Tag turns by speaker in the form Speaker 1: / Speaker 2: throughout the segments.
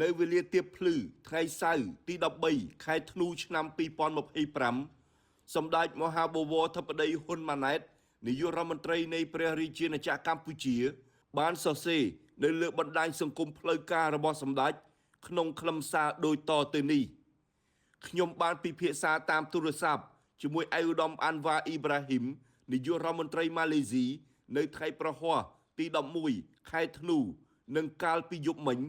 Speaker 1: នៅវេលាទៀបភ្លឺថ្ងៃសៅរ៍ទី13ខែធ្នូឆ្នាំ2025សម្ដេចមហាបវរធិបតីហ៊ុនម៉ាណែតនាយករដ្ឋមន្ត្រីនៃព្រះរាជាណាចក្រកម្ពុជាបានសរសេរនៅលើបណ្ដាញសង្គមផ្លូវការរបស់សម្ដេចក្នុងខ្លឹមសារដូចតទៅនេះខ្ញុំបានពិភាក្សាតាមទូរស័ព្ទជាមួយឯកឧត្តមអាន់វ៉ាអ៊ីប្រាហ៊ីមនាយករដ្ឋមន្ត្រីម៉ាឡេស៊ីនៅថ្ងៃប្រហ័សទី11ខែធ្នូនិងកាលពីយប់មិញ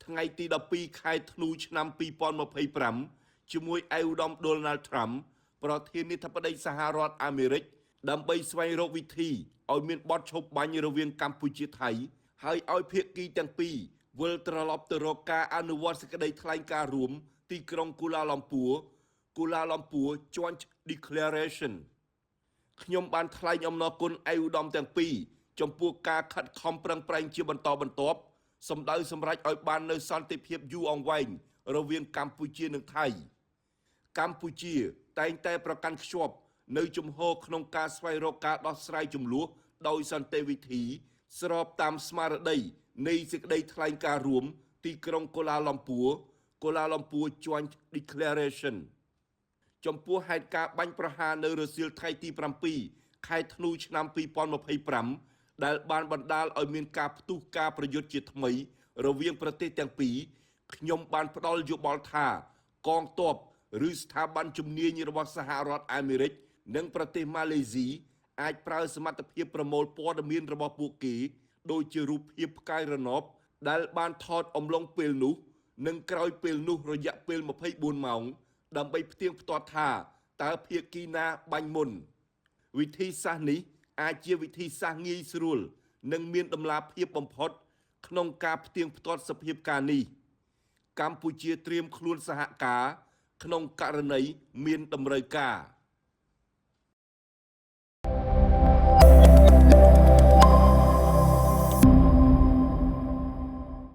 Speaker 1: ថ្ងៃទី12ខែធ្នូឆ្នាំ2025ជាមួយឯកឧត្តមដូណាល់ត្រាំប្រធានាធិបតីសហរដ្ឋអាមេរិកដើម្បីស្វែងរកវិធីឲ្យមានបទឈប់បាញ់រវាងកម្ពុជាថៃហើយឲ្យភាគីទាំងពីរវិលត្រឡប់ទៅរកការអនុវត្តសេចក្តីថ្លែងការណ៍រួមទីក្រុងគូឡាឡំពួរ Joint Declaration ខ្ញុំបានថ្លែងអំណរគុណឯកឧត្តមទាំងពីរចំពោះការខិតខំប្រឹងប្រែងជាបន្តបន្ទាប់សម្ដៅសម្រេចឲ្យបាននូវសន្តិភាពយូរអង្វែងរវាងកម្ពុជានិងថៃកម្ពុជាតែងតែប្រកាន់ខ្ជាប់នៅជំហរក្នុងការស្វែងរកការដោះស្រាយជម្លោះដោយសន្តិវិធីស្របតាមស្មារតីនៃសេចក្តីថ្លែងការណ៍រួមទីក្រុងកូឡាឡំពួរ Joint Declaration ចំពោះហេតុការណ៍បាញ់ប្រហារនៅរសៀលថ្ងៃទី7ខែធ្នូឆ្នាំ2025ដែលបានបណ្ដាលឲ្យមានការផ្ទុះការប្រយុទ្ធជាថ្មីរវាងប្រទេសទាំងពីរខ្ញុំបានផ្ដល់យោបល់ថាកងទ័ពឬស្ថាប័នជំនាញរបស់សហរដ្ឋអាមេរិកនិងប្រទេសម៉ាឡេស៊ីអាចប្រើសមត្ថភាពប្រមូលព័ត៌មានរបស់ពួកគេដូចជារូបភាពផ្កាយរណបដែលបានថតអំឡុងពេលនោះនិងក្រោយពេលនោះរយៈពេល24ម៉ោងដើម្បីផ្ទៀងផ្ទាត់ថាតើភាគីណាបាញ់មុនវិធីសាស្ត្រនេះអាចជាវិធីសាស្ត្រងាយស្រួលនិងមានតម្លាភាពបំផុតក្នុងការផ្ទៀងផ្ទាត់សភាពការនេះកម្ពុជាត្រៀមខ្លួនសហការក្នុងករណីមានតម្រូវការ